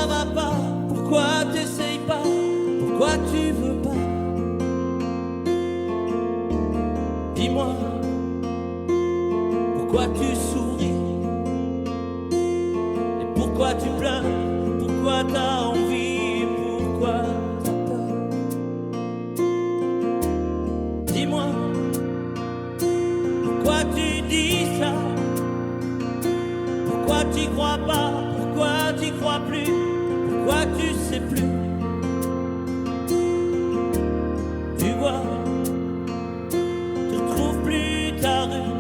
ça va pas? Pourquoi t'essayes pas? Pourquoi tu veux pas? Dis-moi, pourquoi tu souris? Et pourquoi tu pleures? Pourquoi t'as envie? Pourquoi t'as peur? Dis-moi, pourquoi tu dis ça? Pourquoi t'y crois pas? Pourquoi t'y crois plus? Pourquoi tu sais plus? Tu vois, tu retrouves plus ta rue.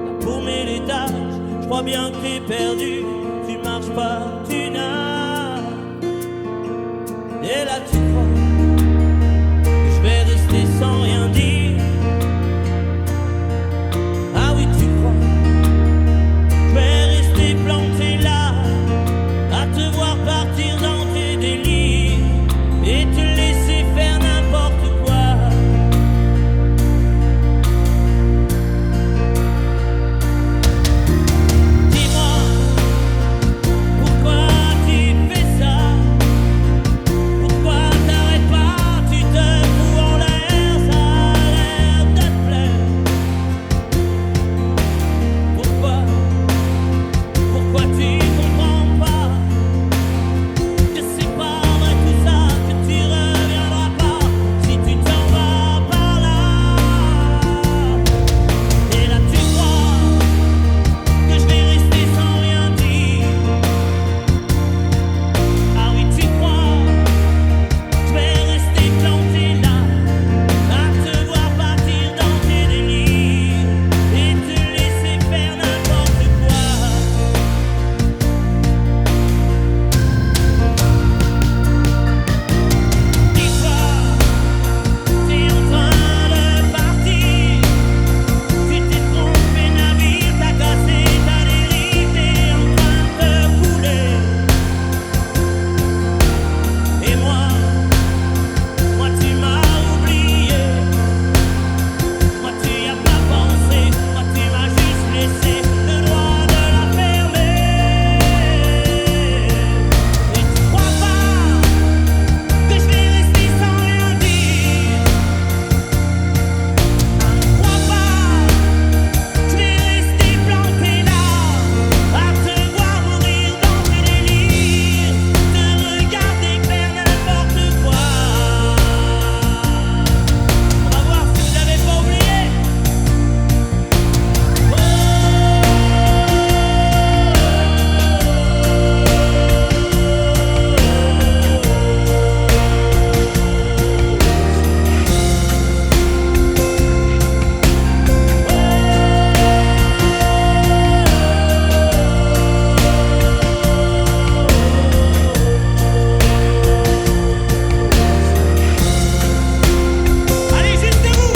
La paumée l'étage, je crois bien que t'es perdu. Tu marches pas, tu nages. Et là tu crois que je vais rester sans rien dire. Ah oui tu crois, je vais rester planté là, à te voir partir dans tes délires et te laisser faire n'importe quoi. Dis-moi, pourquoi tu fais ça? Pourquoi t'arrêtes pas? Tu te fous en l'air, ça a l'air de te plaire. Pourquoi tu comprends pas que c'est pas vrai tout ça, que tu reviendras pas si tu t'en vas par là? Et là tu crois que je vais rester sans rien dire. Ah oui tu crois, je vais rester planté là, à te voir partir dans tes délires et te laisser faire n'importe quoi. Dis-toi, t'es en train de partir. Tu t'es trompé navire, t'as cassé ta dérive, t'es en train de te couler. Et moi tu m'as oublié. Moi tu y as pas pensé. Moi tu m'as juste laissé le droit de la fermer. Et tu crois pas que je vais rester sans rien dire? Crois pas, je vais rester planté là, à te voir mourir dans tes délires, te regarder faire n'importe quoi. On va voir si vous avez pas oublié. Allez, juste vous.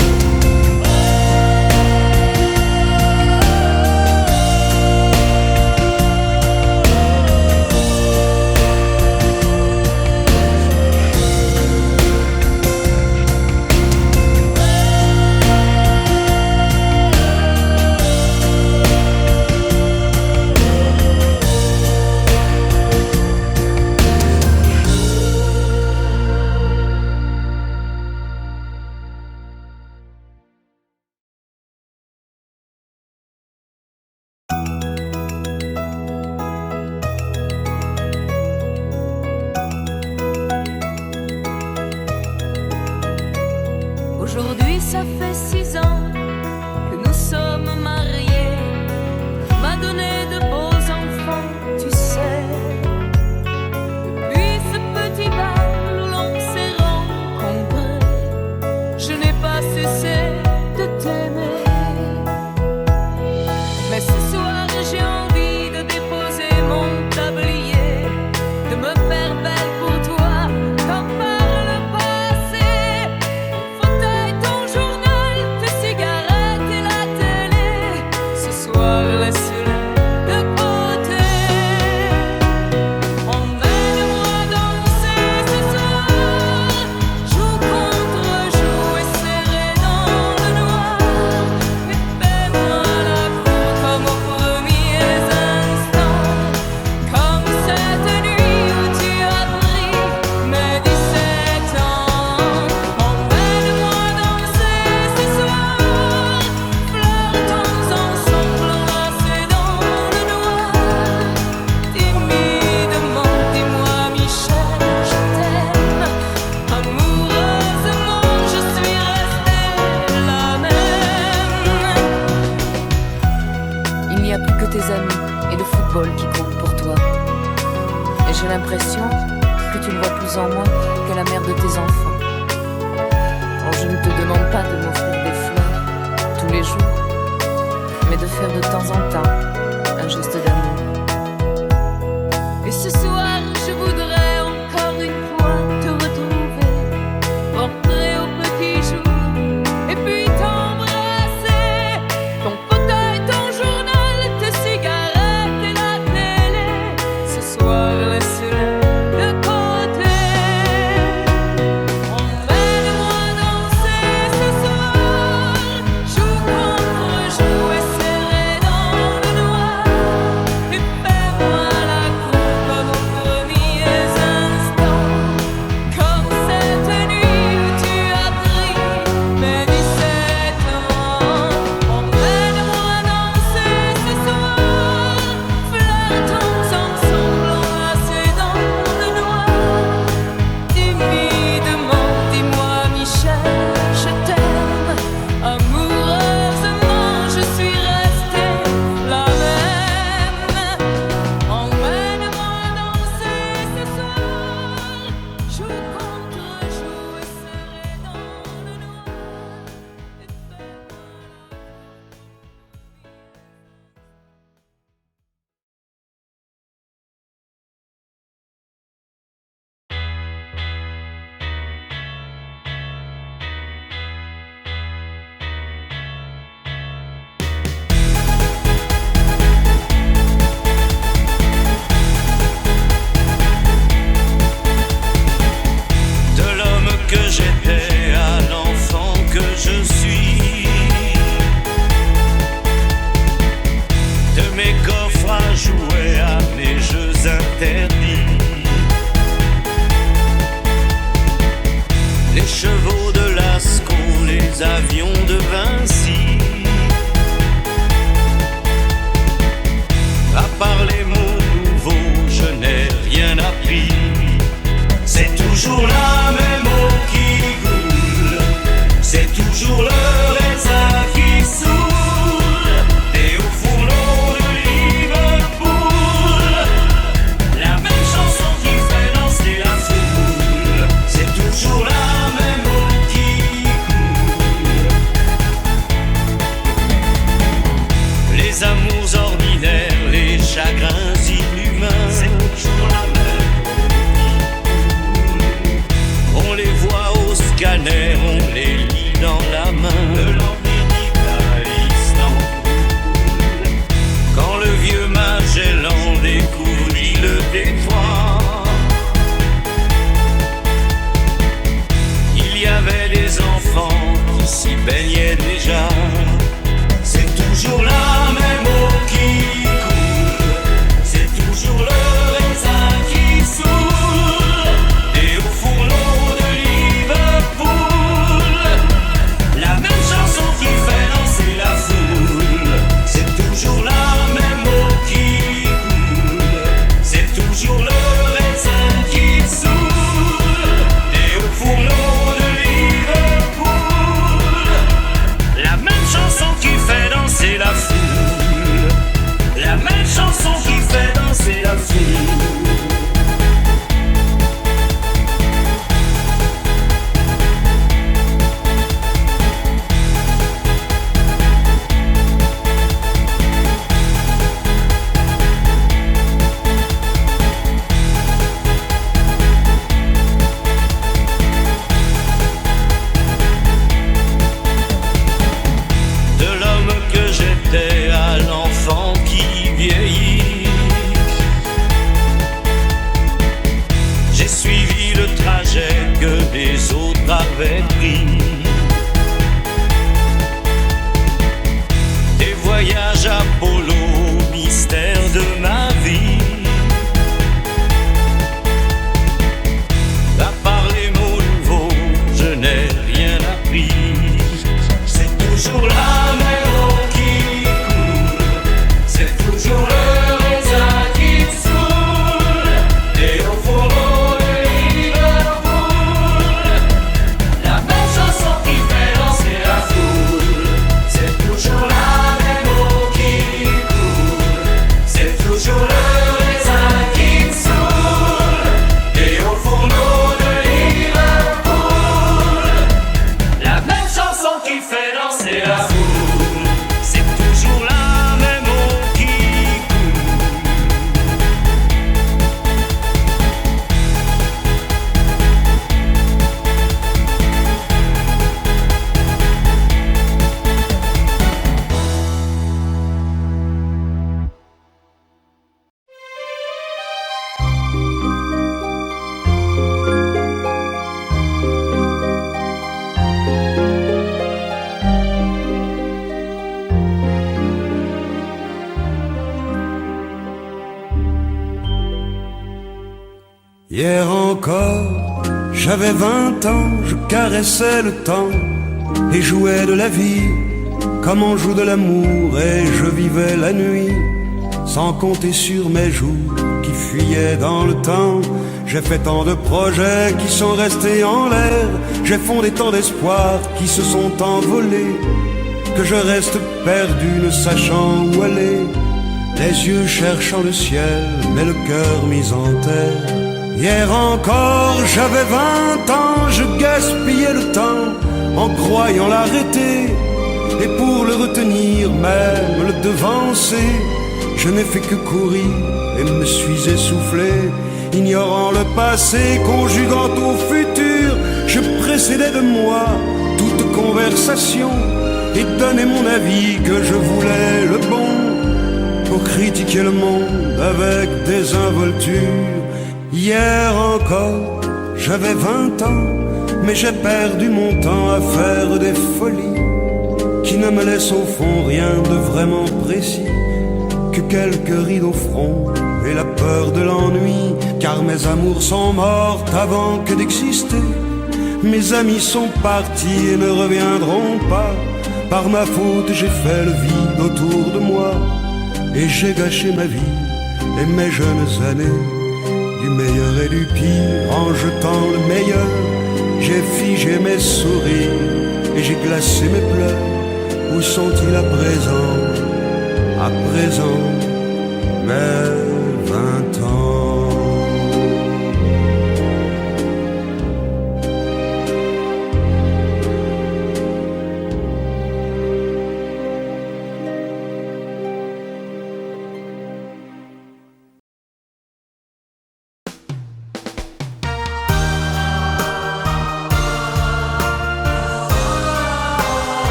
Aujourd'hui, ça fait 6 ans que nous sommes mariés. Tu m'as donné de beaux enfants, tu sais. Depuis ce petit bal où l'on s'est rencontrés, je n'ai pas cessé de t'aimer. Mais ce soir, j'ai envie de déposer mon tablier, de me faire belle pour toi, comme par le passé. Fauteuil, ton journal, tes l'impression que tu ne vois plus en moi que la mère de tes enfants. Oh, je ne te demande pas de m'offrir des fleurs tous les jours, mais de faire de temps en temps un geste d'amour. Et ce soir, je voudrais encore une fois te retrouver, rentrer au petit jour, et puis t'embrasser. Ton fauteuil, ton journal, tes cigarettes et la télé, ce soir, laisse-les de côté. Emmène-moi danser ce soir, joue contre joue et serré dans le noir, et fais-moi la cour comme aux premiers instants, comme cette nuit où tu as pris mes 17 ans. Emmène-moi danser ce soir, flirtons ensemble enlacés dans le noir. Timidement, dis-moi Michel, je t'aime. Amoureusement, je suis restée la même. Emmène-moi danser ce soir, joue contre joue et serré dans le noir, et fais-moi De l'homme que j'étais à l'enfant que je suis, de mes coffres à jouer à mes jeux interdits, les chevaux de Lascaux, les avions de Vinci, à part les mots nouveaux, je n'ai rien appris. C'est toujours la même eau qui coule, c'est toujours le raisin qui saoule, et au fourneau de Liverpool, la même chanson qui fait danser la foule. C'est toujours la même eau qui coule. Les amours ordinaires, les chagrins inhumains, c'est toujours la même. On les voit au scanner, on les lit dans la main. De l'Amérique à Istanbul, quand le vieux Magellan découvrit le détroit, il y avait des enfants qui s'y baignaient déjà. C'est toujours la même eau qui coule, c'est toujours le raisin qui saoule, et au fourneau de Liverpool, la même chanson qui fait danser la foule. C'est toujours la même eau qui coule, c'est toujours le raisin qui saoule, et au fourneau de Liverpool, la même chanson qui fait danser la foule, la même chanson qui fait danser la foule. De l'homme que j'étais à l'enfant qui vieillit, j'ai suivi le trajet que les autres avaient pris, des voyages Apollo, mystère de ma vie. À part les mots nouveaux, je n'ai rien appris. C'est toujours la même eau qui coule, c'est toujours le raisin qui saoule, et au fourneau de Liverpool, la même chanson qui fait danser la foule. C'est toujours la même eau qui Hier encore, j'avais 20 ans, je caressais le temps et jouais de la vie comme on joue de l'amour, et je vivais la nuit sans compter sur mes jours qui fuyaient dans le temps. J'ai fait tant de projets qui sont restés en l'air, j'ai fondé tant d'espoirs qui se sont envolés, que je reste perdu ne sachant où aller, les yeux cherchant le ciel mais le cœur mis en terre. Hier encore j'avais 20 ans, je gaspillais le temps en croyant l'arrêter, et pour le retenir, même le devancer, je n'ai fait que courir et me suis essoufflé. Ignorant le passé, conjuguant au futur, je précédais de moi toute conversation et donnais mon avis que je voulais le bon, pour critiquer le monde avec désinvolture. Hier encore, j'avais 20 ans, mais j'ai perdu mon temps à faire des folies qui ne me laissent au fond rien de vraiment précis, que quelques rides au front et la peur de l'ennui, car mes amours sont mortes avant que d'exister. Mes amis sont partis et ne reviendront pas. Par ma faute j'ai fait le vide autour de moi, et j'ai gâché ma vie et mes jeunes années, du meilleur et du pire en jetant le meilleur. J'ai figé mes sourires et j'ai glacé mes pleurs. Où sont-ils à présent, mes 20 ans?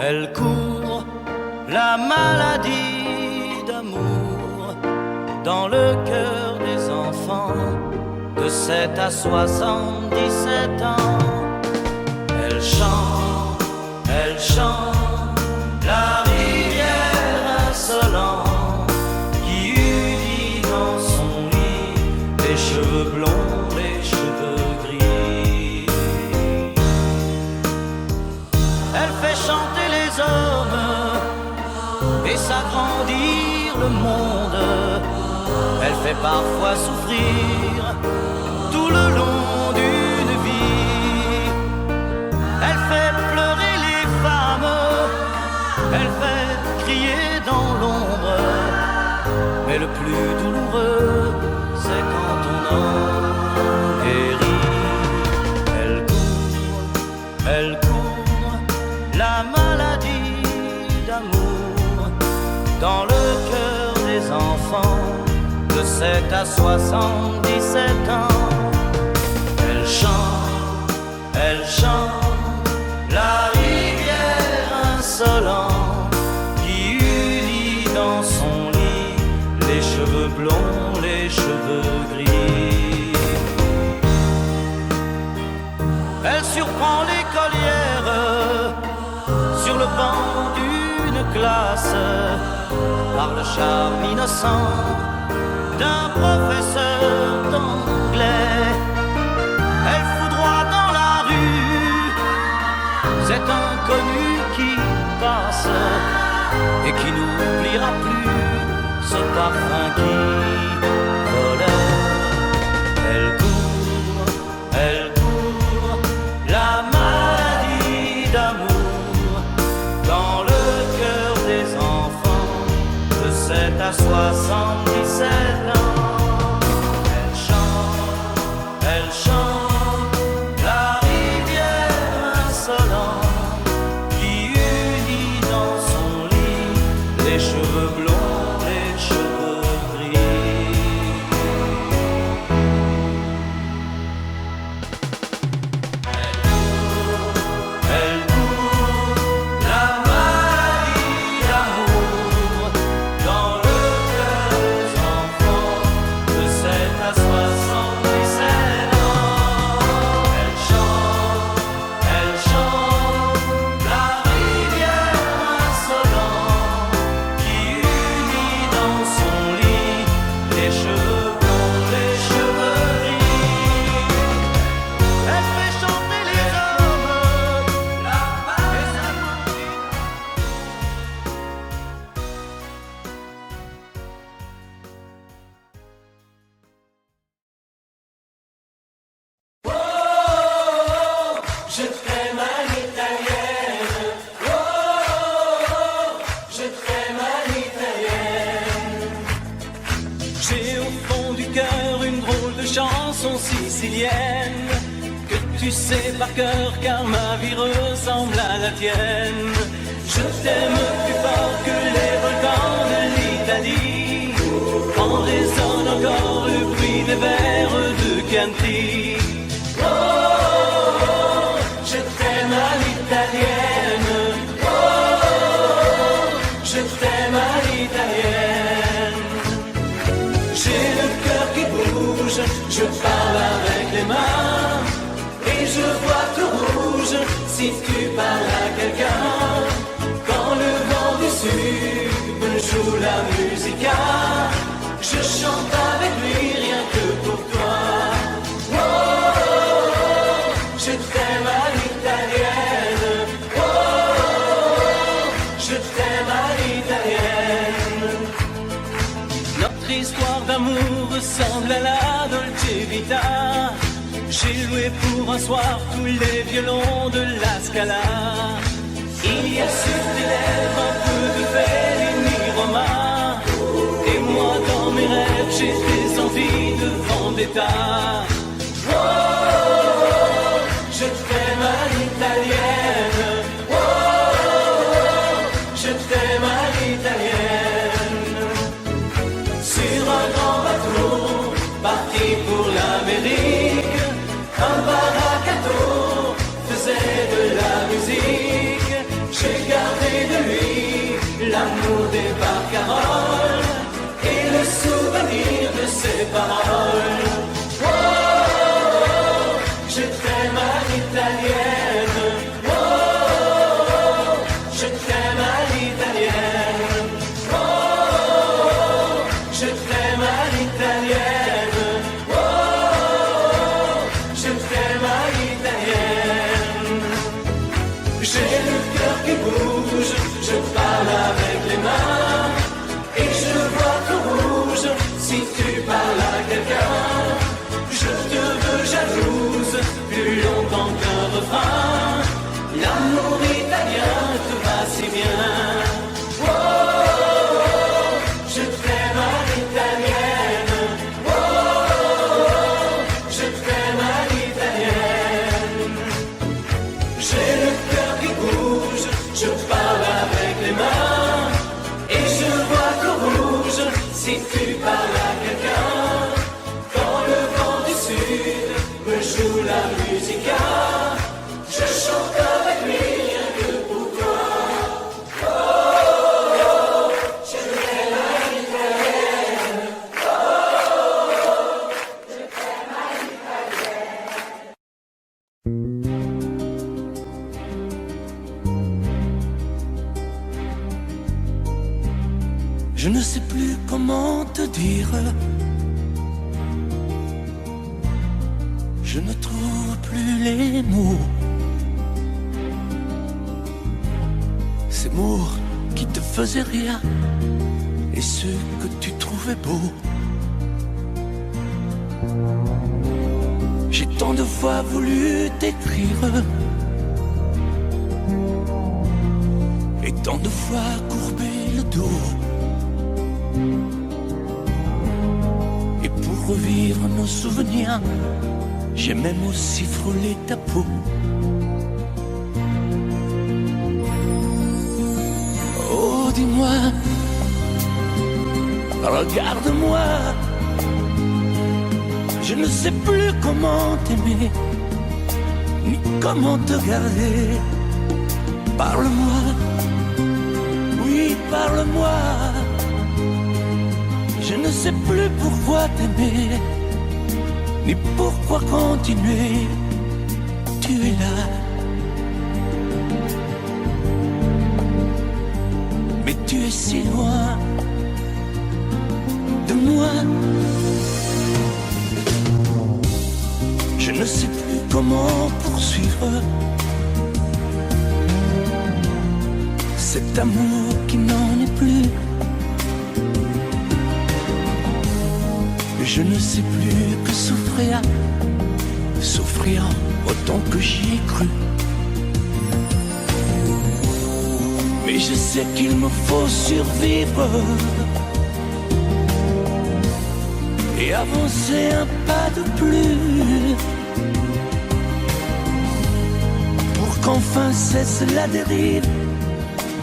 Elle court, la maladie d'amour dans le cœur des enfants de 7 à 77 ans. Elle chante la rivière insolente qui unit dans son lit les cheveux blonds, les cheveux gris. Elle fait chanter les hommes et s'agrandir le monde. Elle fait parfois souffrir tout le long d'une vie. Elle fait pleurer les femmes, elle fait crier dans l'ombre. Mais le plus douloureux, c'est quand on en guérit. Elle court, la maladie d'amour dans le cœur des enfants de 7 à 77 ans. Elle chante la rivière insolente qui unit dans son lit les cheveux blonds, les cheveux gris. Elle surprend l'écolière sur le banc d'une classe par le charme innocent d'un professeur d'anglais. Elle foudroie dans la rue cet inconnu qui passe et qui n'oubliera plus ce parfum qui volait. Elle court, la maladie d'amour dans le cœur des enfants de 7 à 77 ans. Elle chante la rivière insolente qui unit dans son lit les cheveux blonds, les cheveux gris. Elle court, la maladie d'amour dans le cœur des enfants Je t'aime à l'italienne. Oh, oh, oh, je t'aime à l'italienne. J'ai au fond du cœur une drôle de chanson sicilienne que tu sais par cœur car ma vie ressemble à la tienne. Je t'aime plus fort que les volcans de l'Italie. En résonne encore le bruit des vers de Chianti. Oh, oh, oh, je t'aime à l'italienne. Oh, oh, oh, je t'aime à l'italienne. J'ai le cœur qui bouge, je parle avec les mains. Et je vois tout rouge si tu parles à quelqu'un. Quand le vent du sud me joue la musica, je chante avec lui rien que pour toi. Oh, oh, oh, je t'aime à l'italienne. Oh, oh, oh, je t'aime à l'italienne. Notre histoire d'amour ressemble à la Dolce Vita. J'ai loué pour un soir tous les violons de la Scala. Il y a sur tes lèvres un peu de Fellini Roma. Et moi dans mes rêves j'ai des envies de vendetta. Oh, oh, oh, je t'aime à l'italienne. Oh, oh, oh, je t'aime à l'italienne. Sur un grand bateau parti pour l'Amérique, un baracato faisait de la musique. J'ai gardé de lui l'amour des barcaroles et le souvenir de ses paroles. Oh, oh, oh, je t'aime à l'italienne. Oh, oh, oh, je t'aime à l'italienne. Oh, oh, oh, je t'aime à l'italienne. Oh, oh, oh, je t'aime à l'italienne. J'ai le cœur qui bouge, je parle avec les mains. Et je vois tout rouge si tu parles à quelqu'un. Je te veux jalouse plus longtemps qu'un refrain. L'amour italien te va si bien. Oh, oh, oh, je t'aime à l'italienne. Oh, oh, oh, je t'aime à l'italienne. J'ai le cœur qui bouge, je parle avec les mains. Et je vois tout rouge si tu parles à quelqu'un. Quand le vent du sud me joue la musica, je chante avec lui rien que pour toi. Oh, oh, oh, je t'aime à l'italienne. Oh, oh, oh, je t'aime à l'italienne. Je ne sais plus comment te dire. Je ne trouve plus les mots. Ces mots qui te faisaient rire et ceux que tu trouvais beaux. J'ai tant de fois voulu t'écrire et tant de fois courbé le dos. Et pour revivre nos souvenirs, j'ai même aussi frôlé ta peau. Oh, dis-moi, regarde-moi. Je ne sais plus comment t'aimer, ni comment te garder. Parle-moi, oui, parle-moi. Je ne sais plus pourquoi t'aimer, ni pourquoi continuer. Tu es là, mais tu es si loin de moi. Je ne sais plus comment poursuivre cet amour qui n'en est plus. Je ne sais plus que souffrir souffrir autant que j'y ai cru. Mais je sais qu'il me faut survivre et avancer un pas de plus pour qu'enfin cesse la dérive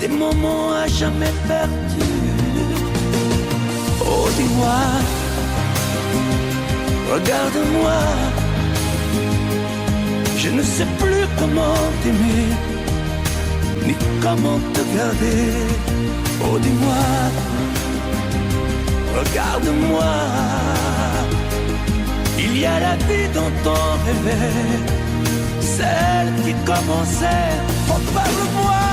des moments à jamais perdus. Oh, dis-moi, regarde-moi, je ne sais plus comment t'aimer, ni comment te garder. Oh, dis-moi, regarde-moi, il y a la vie dont on rêvait, celle qui commençait. Oh, parle-moi,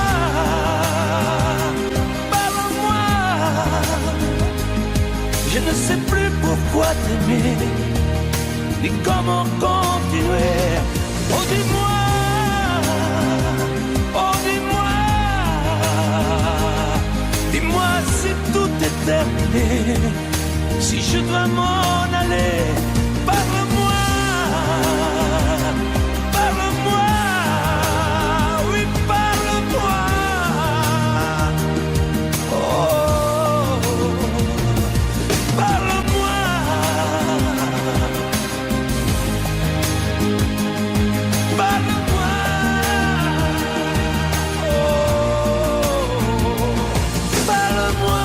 parle-moi, je ne sais plus pourquoi t'aimer, ni comment continuer. Oh, dis-moi, oh, dis-moi, dis-moi si tout est terminé, si je dois m'en aller. Parle-moi, parle-moi, oui, parle-moi. Oh, parle-moi, parle-moi. Oh, parle-moi.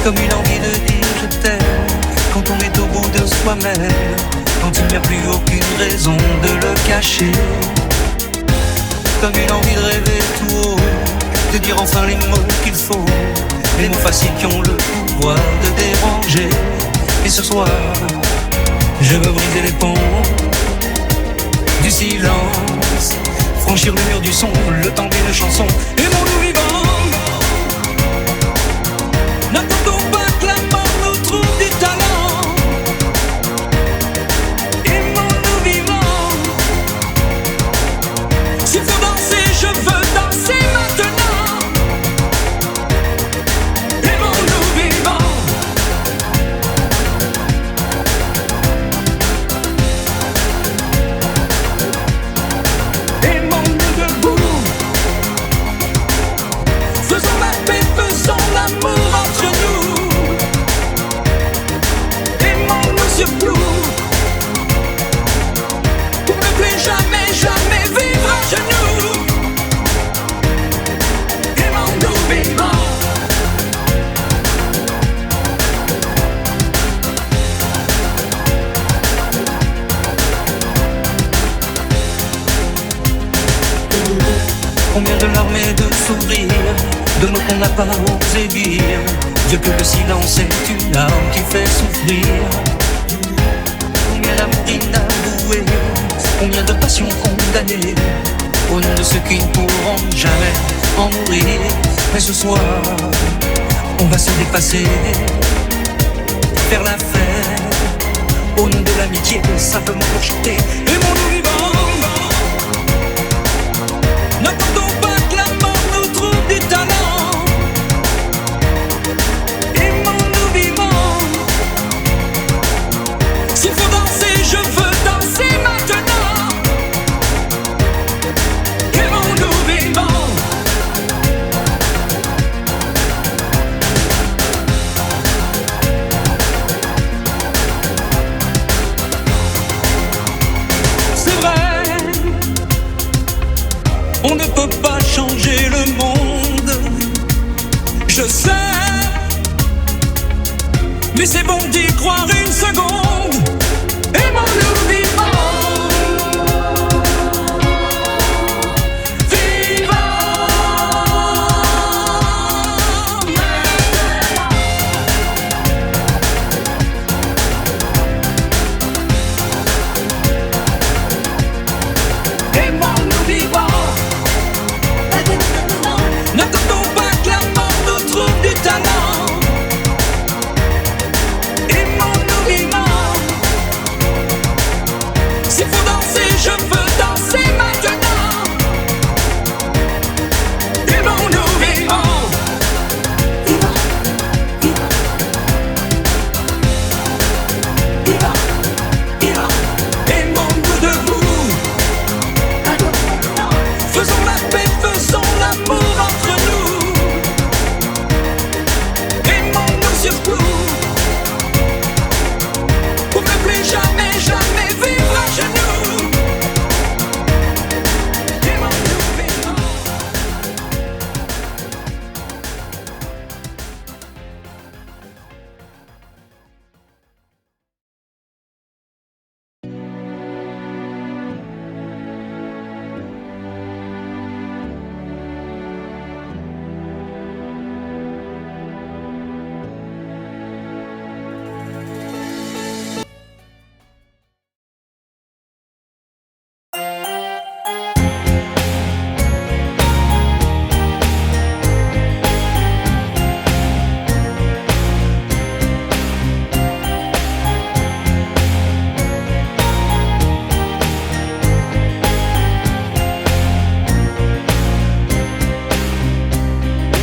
comme une envie de dire je t'aime, quand on est au bout de soi-même, quand il n'y a plus aucune raison de le cacher. Comme une envie de rêver tout haut, de dire enfin les mots qu'il faut, les mots faciles qui ont le pouvoir de déranger. Et ce soir, je veux briser les ponts du silence, franchir le mur du son, le temps d'une chanson. Aimons-nous vivants, n'attendons pas que la mort nous trouve du talent. Aimons-nous vivants, s'il faut danser, je veux danser maintenant. Aimons-nous vivants. Aimons-nous debout, faisons la paix, faisons l'amour entre nous. Aimons-nous surtout, pour ne plus jamais, jamais vivre à genoux. Aimons-nous vivants. Combien de larmes et de sourires, de mots qu'on n'a pas osé dire. Dieu que le silence est une arme qui fait souffrir. Combien d'amour inavoué, combien de passions condamnées, au nom de ceux qui ne pourront jamais en mourir. Mais ce soir, on va se dépasser, faire la fête, au nom de l'amitié, simplement pour chanter. Aimons-nous vivants. N'attendons pas que la mort nous trouve du talent. Aimons-nous vivants, s'il faut danser, je veux danser maintenant. Aimons-nous vivants. C'est vrai, on ne peut pas changer le monde, je sais, mais c'est bon d'y croire une seconde. Aimons-nous vivants. Aimons-nous vivants. N'attendons pas que la mort nous trouve du talent. Aimons-nous vivants. S'il faut danser, je veux danser maintenant. Aimons-nous vivants. Aimons-nous debout, faisons la paix, faisons l'amour entre nous. Aimons-nous surtout, pour ne plus jamais, jamais vivre à genoux. Aimons-nous vivants.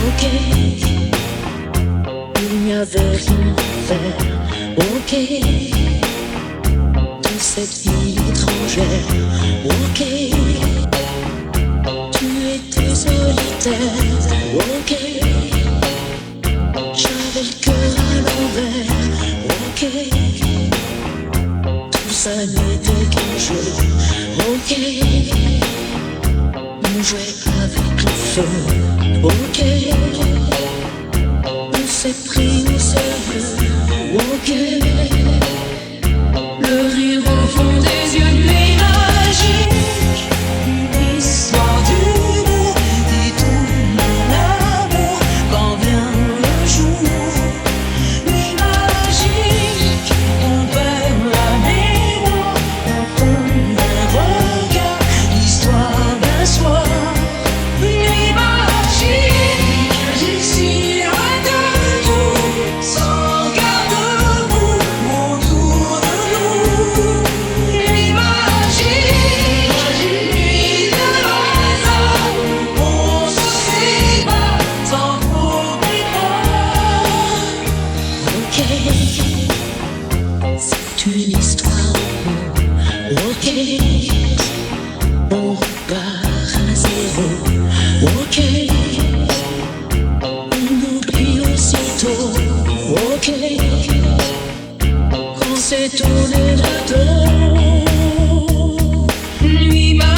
Ok, il n'y avait rien à faire. Ok, de cette vie étrangère. Ok, tu étais solitaire. Ok, j'avais le cœur à l'envers. Ok, tout ça n'était qu'un jeu. Ok, on jouait avec le feu. Ok, on s'est pris, on s'est ok. C'est une histoire, ok. On repart à zéro, ok. On oublie aussitôt, ok. Quand c'est tourné le dos, nuit magique.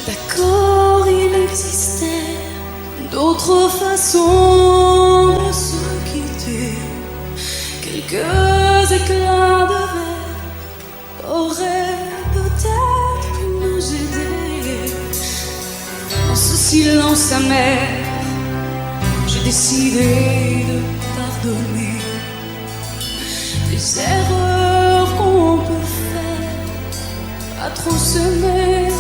D'accord, il existait d'autres façons de se quitter. Quelques éclats de verre auraient peut-être pu nous aider. Dans ce silence amer, j'ai décidé de pardonner les erreurs qu'on peut faire à trop s'aimer.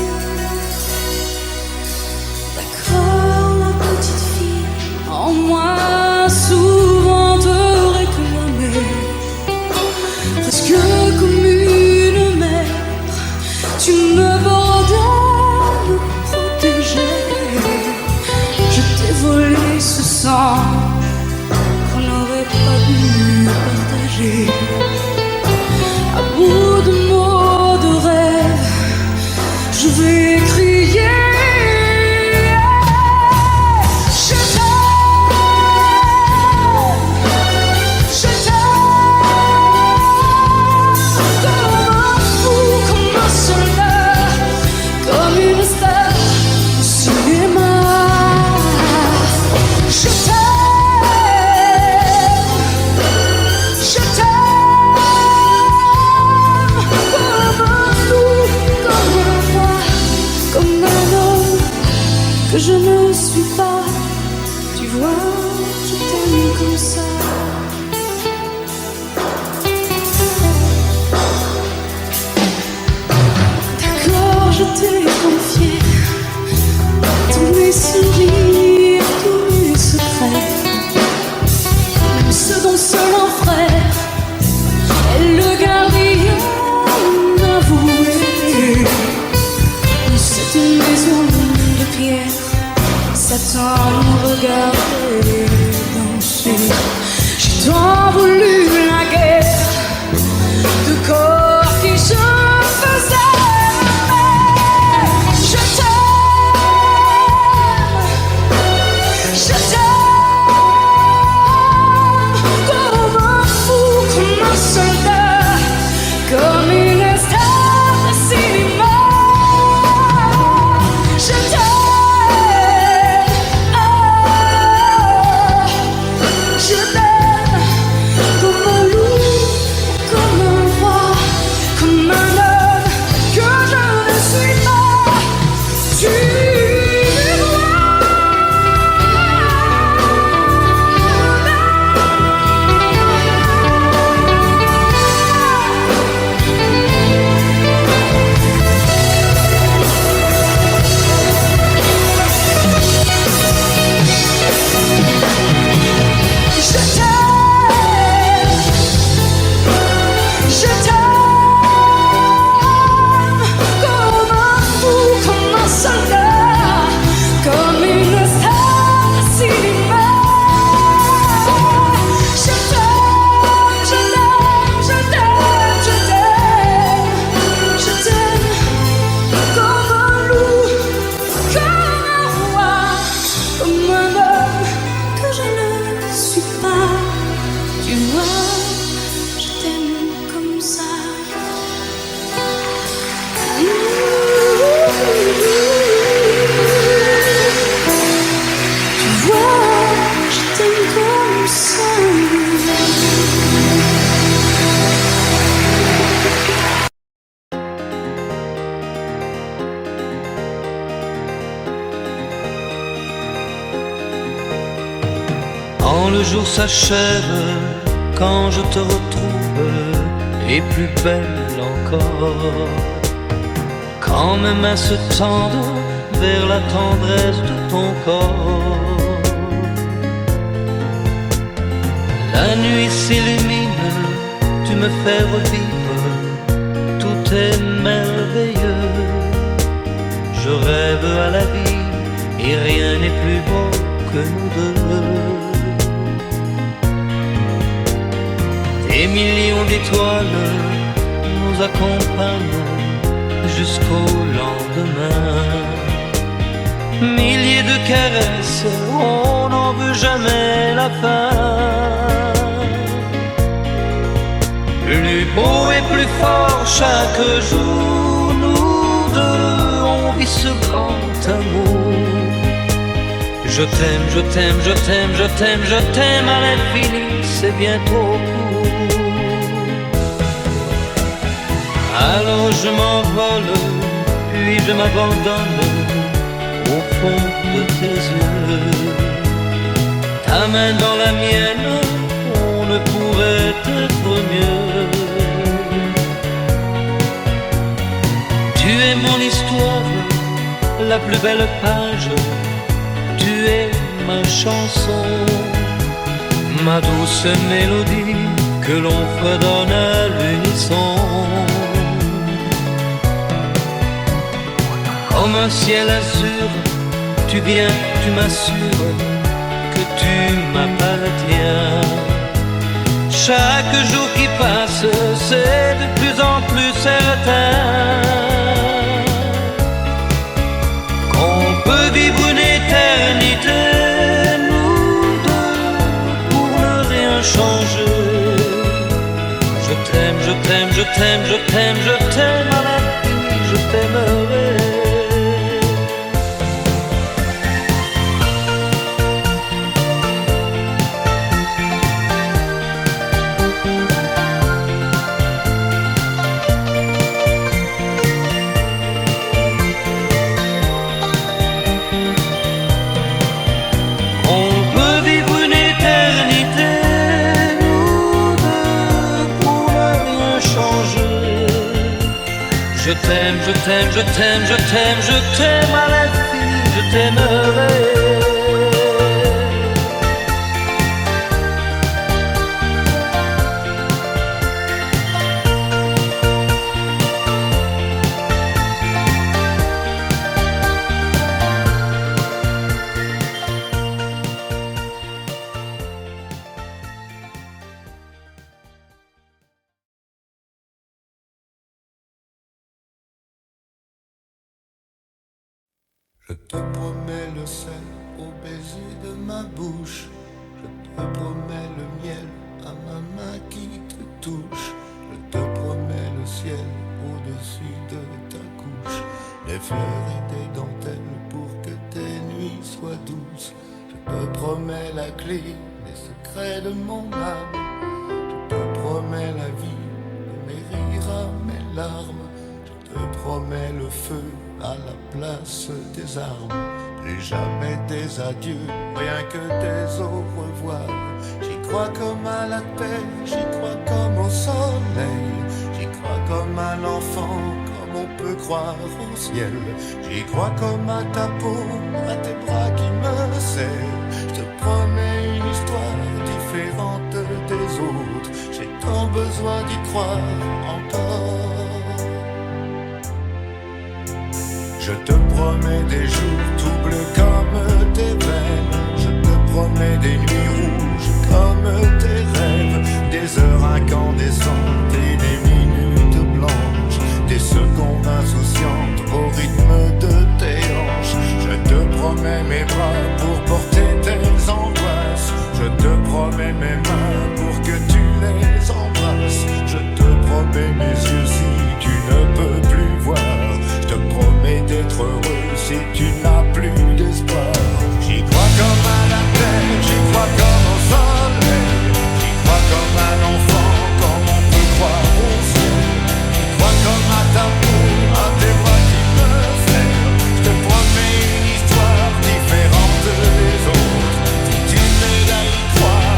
En moi, souvent te réclamer, presque comme une mère, tu me bordais, me protégeais. Je t'ai volé ce sang qu'on n'aurait pas dû partager. À bout de mots, de rêves, je vais crier. Que je ne suis pas, tu vois, je t'aime comme ça. D'accord, je t'ai confié tous mes sourires, tous mes secrets, même ceux dont seul un frère est le gardien avoué de cette maison de pierre. Satan nous regardait danser. J'ai tant voulu la guerre de corps qui le jour s'achève, quand je te retrouve, et plus belle encore, quand mes mains se tendent vers la tendresse de ton corps. La nuit s'illumine, tu me fais revivre, tout est merveilleux. Je rêve à la vie et rien n'est plus beau que nous deux. Des millions d'étoiles nous accompagnent jusqu'au lendemain. Milliers de caresses, on n'en veut jamais la fin. Plus beau et plus fort chaque jour, nous deux, on vit ce grand amour. Je t'aime, je t'aime, je t'aime, je t'aime, je t'aime à l'infini, c'est bien trop court. Alors je m'envole, puis je m'abandonne au fond de tes yeux. Ta main dans la mienne, on ne pourrait être mieux. Tu es mon histoire, la plus belle page. Tu es ma chanson, ma douce mélodie que l'on fredonne à l'unisson. Comme un ciel azur, tu viens, tu m'assures que tu m'appartiens. Chaque jour qui passe, c'est de plus en plus certain qu'on peut vivre une éternité, nous deux, pour ne rien changer. Je t'aime, je t'aime, je t'aime, je t'aime, je t'aime à l'infini, je t'aimerai. Je t'aime, je t'aime, je t'aime, je t'aime, je t'aime à l'infini, je t'aimerai. Je te promets le sel au baiser de ma bouche. Je te promets le miel à ma main qui te touche. Je te promets le ciel au-dessus de ta couche. Des fleurs et des dentelles pour que tes nuits soient douces. Je te promets la clé des secrets de mon âme. Je te promets la vie de mes rires à mes larmes. Je te promets le feu à la place des armes. Plus jamais des adieux, rien que des au revoir. J'y crois comme à la terre, j'y crois comme au soleil. J'y crois comme à l'enfant, comme on peut croire au ciel. J'y crois comme à ta peau, à tes bras qui me serrent. Je te promets une histoire différente des autres. J'ai tant besoin d'y croire encore. Je te promets des jours troubles comme tes veines. Je te promets des nuits rouges comme tes rêves. Des heures incandescentes et des minutes blanches. Des secondes insouciantes au rythme de tes hanches. Je te promets mes bras pour porter tes angoisses. Je te promets mes mains pour que tu les embrasses. Je te promets mes yeux si tu ne peux plus voir. Je te promets d'être heureux si tu n'as plus d'espoir. J'y crois comme à la terre, j'y crois comme au soleil. J'y crois comme à l'enfant, comme on peut croire au ciel. J'y crois comme à ta peau, à tes bras qui me serrent. Je te promets une histoire différente des autres. Si tu m'aides à y croire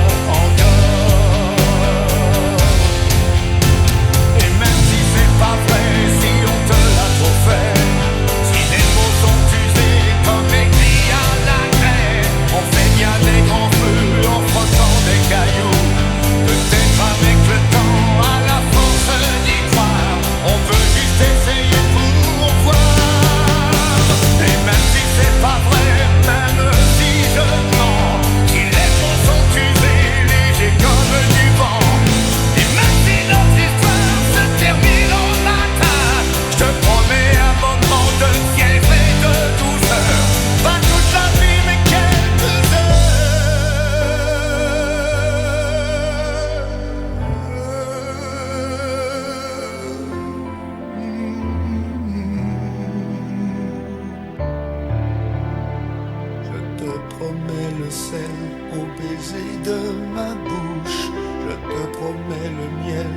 sel au baiser de ma bouche. Je te promets le miel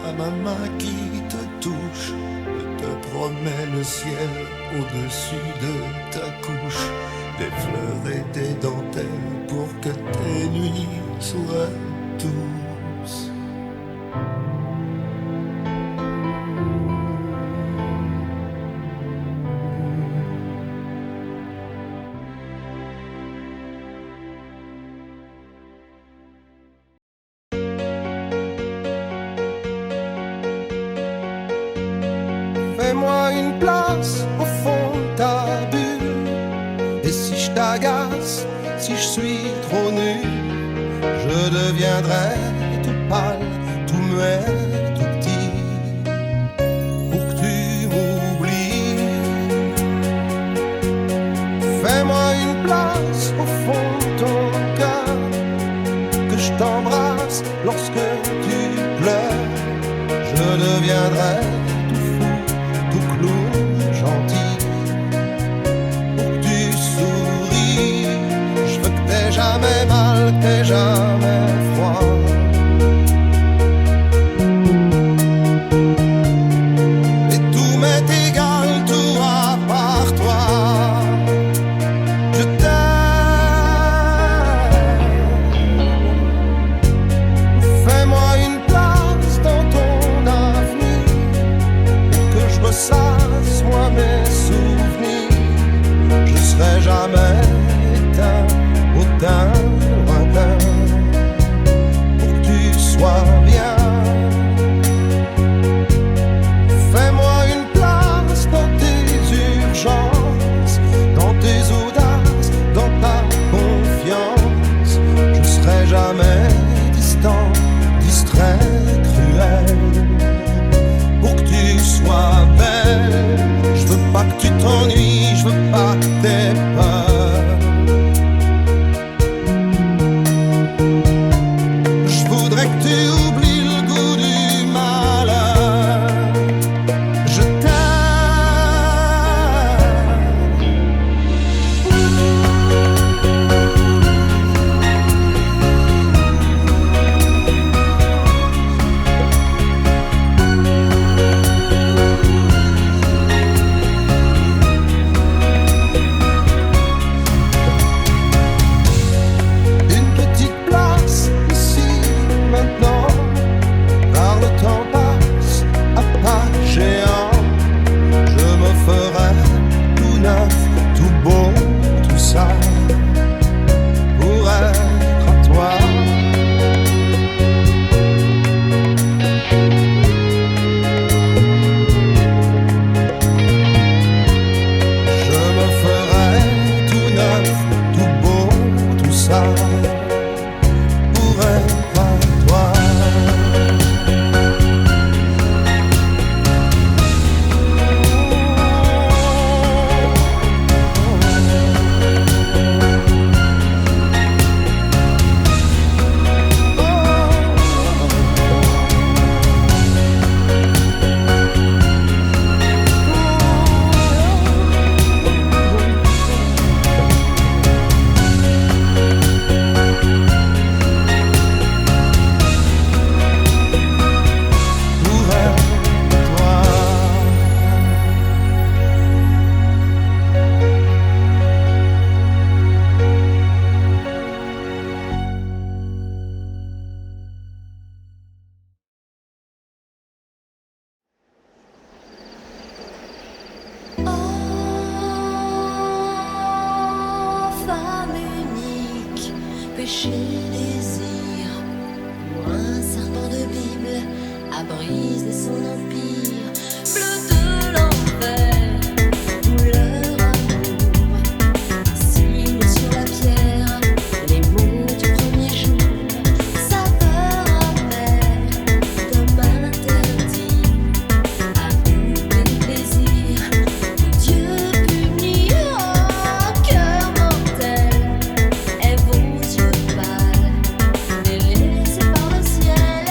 à ma main qui te touche. Je te promets le ciel au-dessus de ta couche. Des fleurs et des dentelles pour que tes nuits soient douces. Fais-moi une place au fond de ta bulle. Et si je t'agace, si je suis trop nu, je deviendrai tout pâle, tout muet, tout petit, pour que tu m'oublies. Fais-moi une place au fond de ton cœur, que je t'embrasse lorsque tu pleures. Je deviendrai tout clown, gentil, pour que tu souris. Je veux que t'aies jamais mal, que t'aies jamais froid. Et tout m'est égal, tout à part toi. Je t'aime. Fais-moi une place dans ton avenir, que je ressasse moi mes souvenirs. Je serai jamais éteint, autant lointain, pour que tu sois bien. Fais-moi une place dans tes urgences, dans tes audaces, dans ta confiance. Je serai jamais distant, distrait, cruel, pour que tu sois belle. Je veux pas que tu t'ennuies, je veux pas que t'aies peur. Je voudrais que tu oublies le goût du malheur. Je une petite place ici maintenant, car le temps passe à pas géant. Je me ferai tout neuf, tout beau, tout ça, pour être à toi. Je me ferai tout neuf, tout beau, tout ça, pour être à toi. Pour être toi. Femme unique, péché, désir, ou un serpent de Bible a brisé son empire. Bleu de l'enfer, couleur amour, signe sur la pierre, les mots du premier jour, saveur amère, d'homme interdit, amour et plaisir. Dieu punit, oh cœur mortel, et vos yeux pâles, délaissés par le ciel.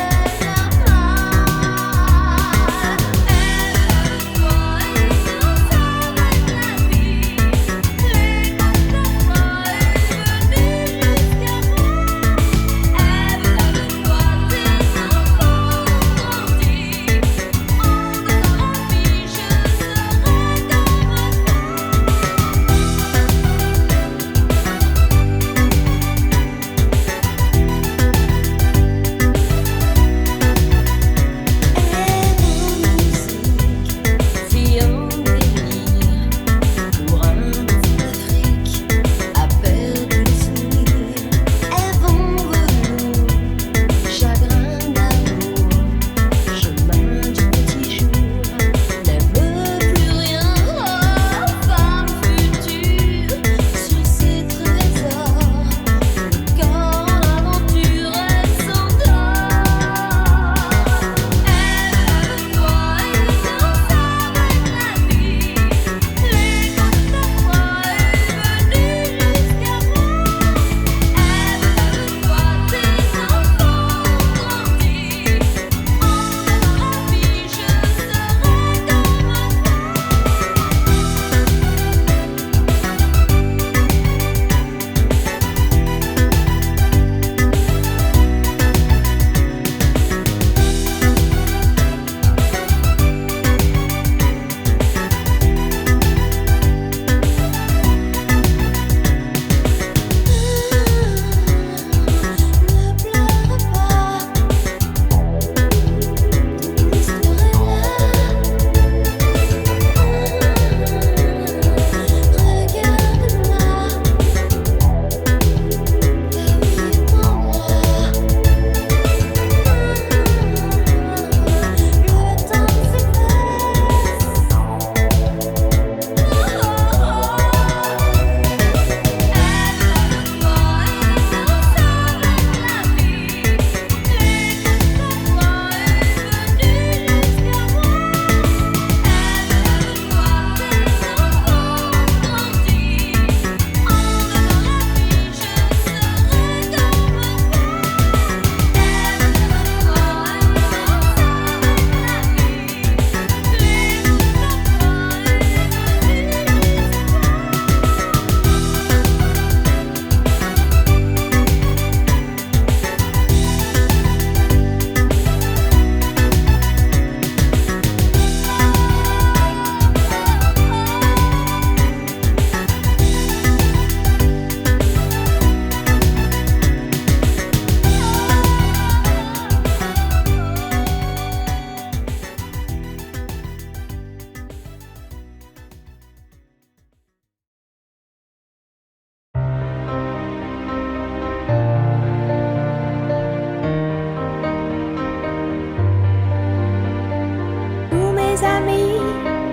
mes amis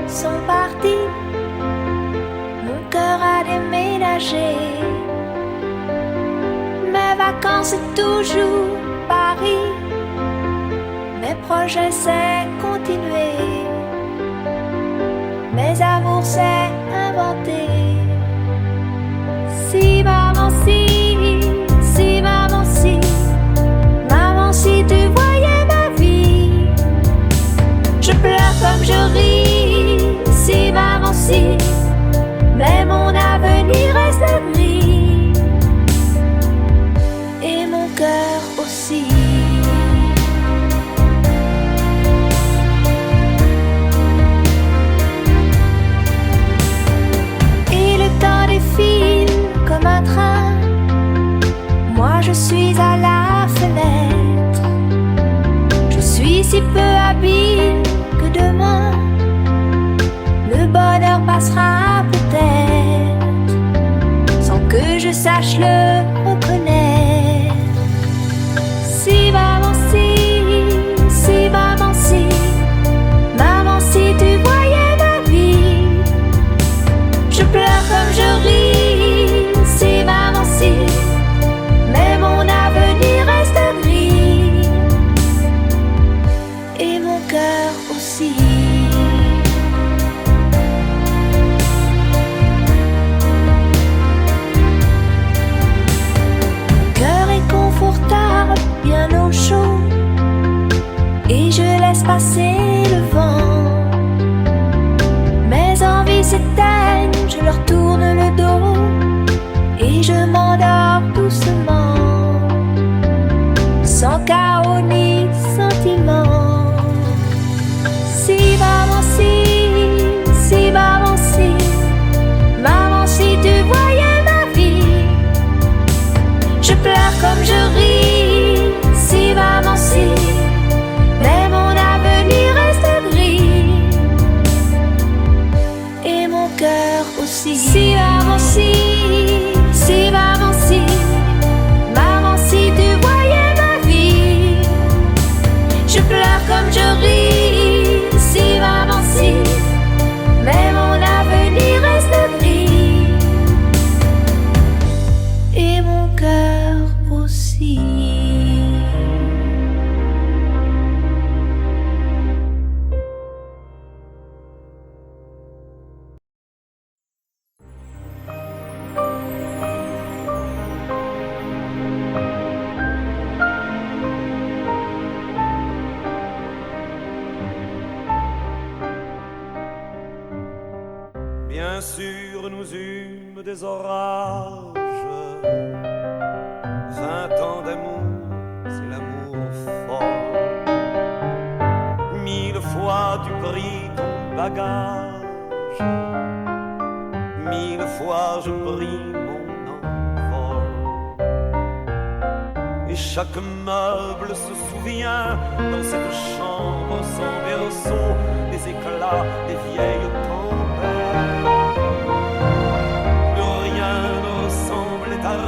sont partis, mon cœur a déménagé. Mes vacances c'est toujours Paris, mes projets c'est continuer, mes amours c'est inventer. Si maman si maman si tu voyais ma vie, je pleure comme je ris. Si maman si, mais mon avenir reste gris, et mon cœur aussi. Et le temps défile comme un train, moi je suis à la fenêtre. Je suis si peu habile que demain le bonheur passera peut-être, sans que je sache le reconnaître. Si maman si maman si tu voyais ma vie, je pleure comme je ris. Si maman si, mais mon avenir reste gris, et mon cœur aussi. Mon cœur est confortable, bien au chaud, et je laisse passer le vent. Mes envies s'éteignent, je leur tourne le dos, et je m'endors doucement, sans chaos ni sentiment. Si maman maman si tu voyais ma vie, je pleure comme je ris. Si maman si, mais mon avenir reste gris, et mon cœur aussi. Si maman si tu voyais ma vie, je pleure comme je ris. Si maman si, mais mon avenir reste gris, et mon cœur aussi. Bien sûr, nous eûmes des orages. 20 ans d'amour, c'est l'amour fort. 1000 fois tu pris ton bagage, 1000 fois je pris mon envol. Et chaque meuble se souvient dans cette chambre sans berceau des éclats des vieilles tempêtes.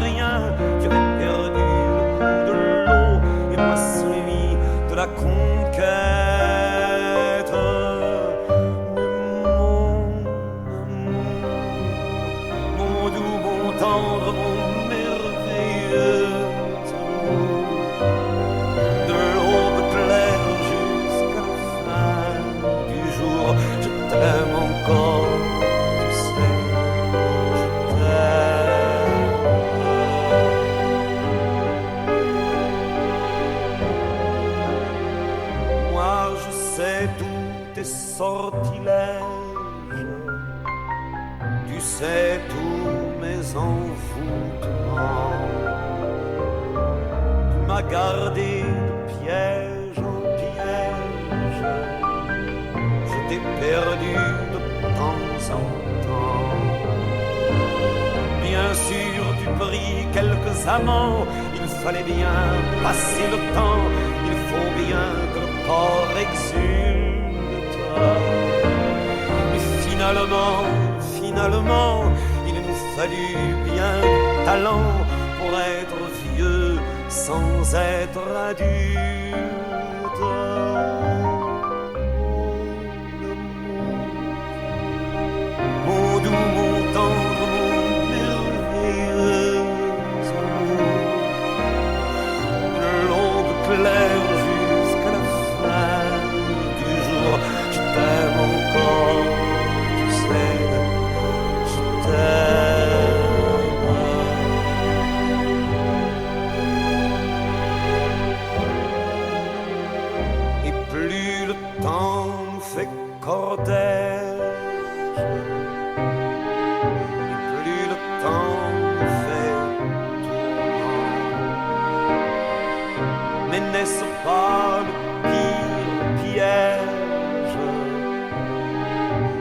Rien, tu avais perdu le coup de l'eau et moi celui de la conquête. Mais mon doux, mon tendre, mon merveilleux amour, de l'aube claire jusqu'à la fin du jour, je t'aime encore, tu sais, je t'aime. Tes sortilèges, tu sais tous mes envoûtements. Tu m'as gardé de piège en piège, je t'ai perdu de temps en temps. Bien sûr, tu pris quelques amants, il fallait bien passer le temps, il faut bien que le corps exulte. Mais finalement, il nous fallut bien du talent pour être vieux sans être adulte. temps nous fait cortège, et plus le temps nous fait tourment. Mais n'est-ce pas le pire piège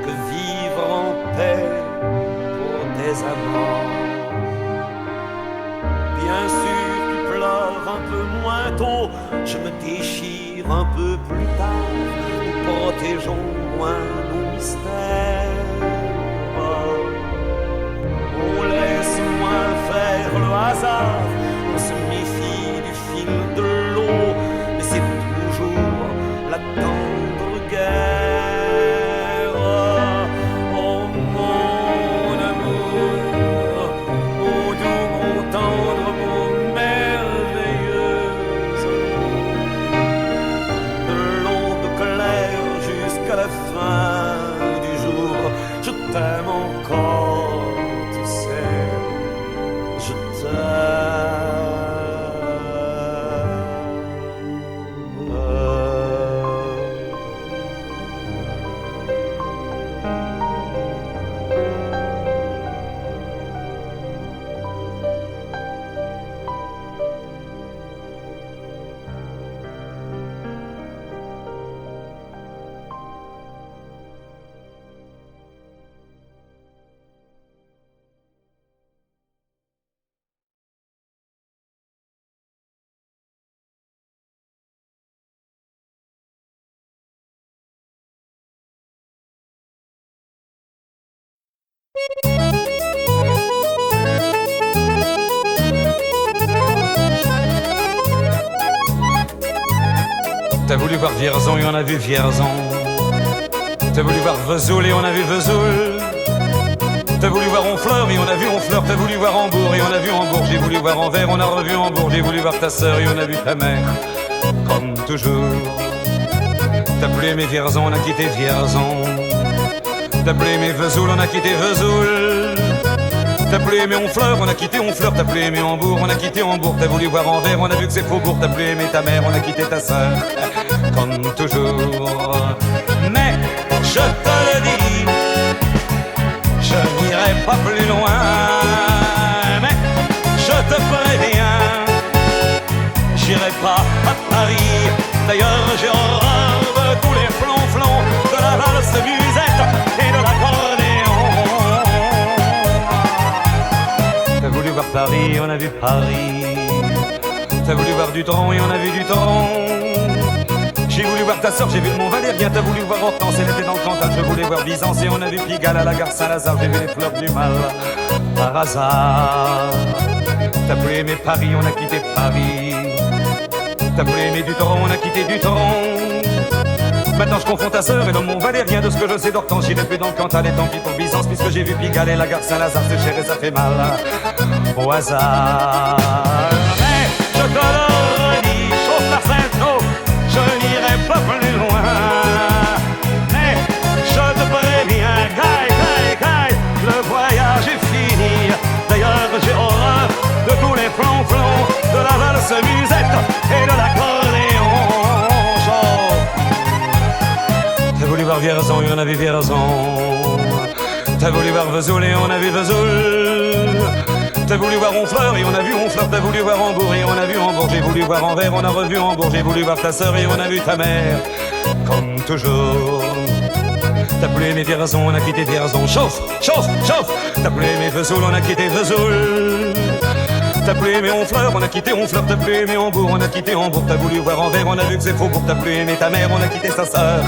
que vivre en paix pour des amants? Bien sûr, tu pleures un peu moins tôt, je me déchire un peu plus tard. Nous protégeons moins nos mystères. On laisse moins faire le hasard, on se méfie du fil de l'eau, mais c'est toujours la tendre guerre. Oh mon amour, mon doux, mon tendre, mon merveilleux amour, de l'aube claire jusqu'à la fin du jour, je t'aime encore, tu sais, je T'as voulu voir Vierzon et on a vu Vierzon. T'as voulu voir Vesoul et on a vu Vesoul. T'as voulu voir Honfleur et on a vu Honfleur. T'as voulu voir Hambourg et on a vu Hambourg. J'ai voulu voir Anvers, on a revu Hambourg. J'ai voulu voir ta sœur et on a vu ta mère. Comme toujours. T'as plus aimé Vierzon, on a quitté Vierzon. T'as plus aimé Vesoul, on a quitté Vesoul. T'as plus aimé Honfleur, on a quitté Honfleur. T'as plus aimé Hambourg, on a quitté Hambourg. T'as voulu voir Anvers, on a vu que c'est Faubourg. T'as plus aimé ta mère, on a quitté ta sœur. Comme toujours. Mais je te le dis, je n'irai pas plus loin. Mais je te préviens, j'irai pas à Paris. D'ailleurs j'ai horreur de tous les flonflons, de la valse musette et de l'accordéon. T'as voulu voir Paris, on a vu Paris. T'as voulu voir Dutron et on a vu Dutron. J'ai voulu voir ta sœur, j'ai vu le Mont Valérien. T'as voulu voir Hortense, elle était dans le Cantal. Je voulais voir Byzance et on a vu Pigalle à la gare Saint-Lazare. J'ai vu les fleurs du mal par hasard. T'as plus aimé Paris, on a quitté Paris. T'as plus aimé Dutron, on a quitté Dutron. Maintenant je confonds ta sœur et le Mont Valérien. De ce que je sais d'Hortense, j'irai plus dans le Cantal. Et tant pis pour Byzance, puisque j'ai vu Pigalle et la gare Saint-Lazare. C'est cher et ça fait mal au hasard. Mais je te le redis, chose par Saint-Cloud, je n'irai pas plus loin. Mais je te préviens, caille, le voyage est fini. D'ailleurs j'ai horreur de tous les flonflons, de la valse musette et de l'accordéon. T'as voulu voir Vierzon et on a vu Vierzon. T'as voulu voir Vesoul et on a vu Vesoul. T'as voulu voir Honfleur et on a vu Honfleur. T'as voulu voir Hambourg et on a vu Hambourg. J'ai voulu voir Anvers, on a revu Hambourg. J'ai voulu voir ta sœur et on a vu ta mère. Comme toujours. T'as plus aimé Vierzon, on a quitté Vierzon. Chauffe. T'as plus aimé Vesoul, on a quitté Vesoul. T'as plus aimé Honfleur, on a quitté Honfleur. T'as plus aimé Hambourg, on a quitté Hambourg. T'as voulu voir Anvers, on a vu que c'est Faubourg. T'as plus aimé ta mère, on a quitté sa sœur.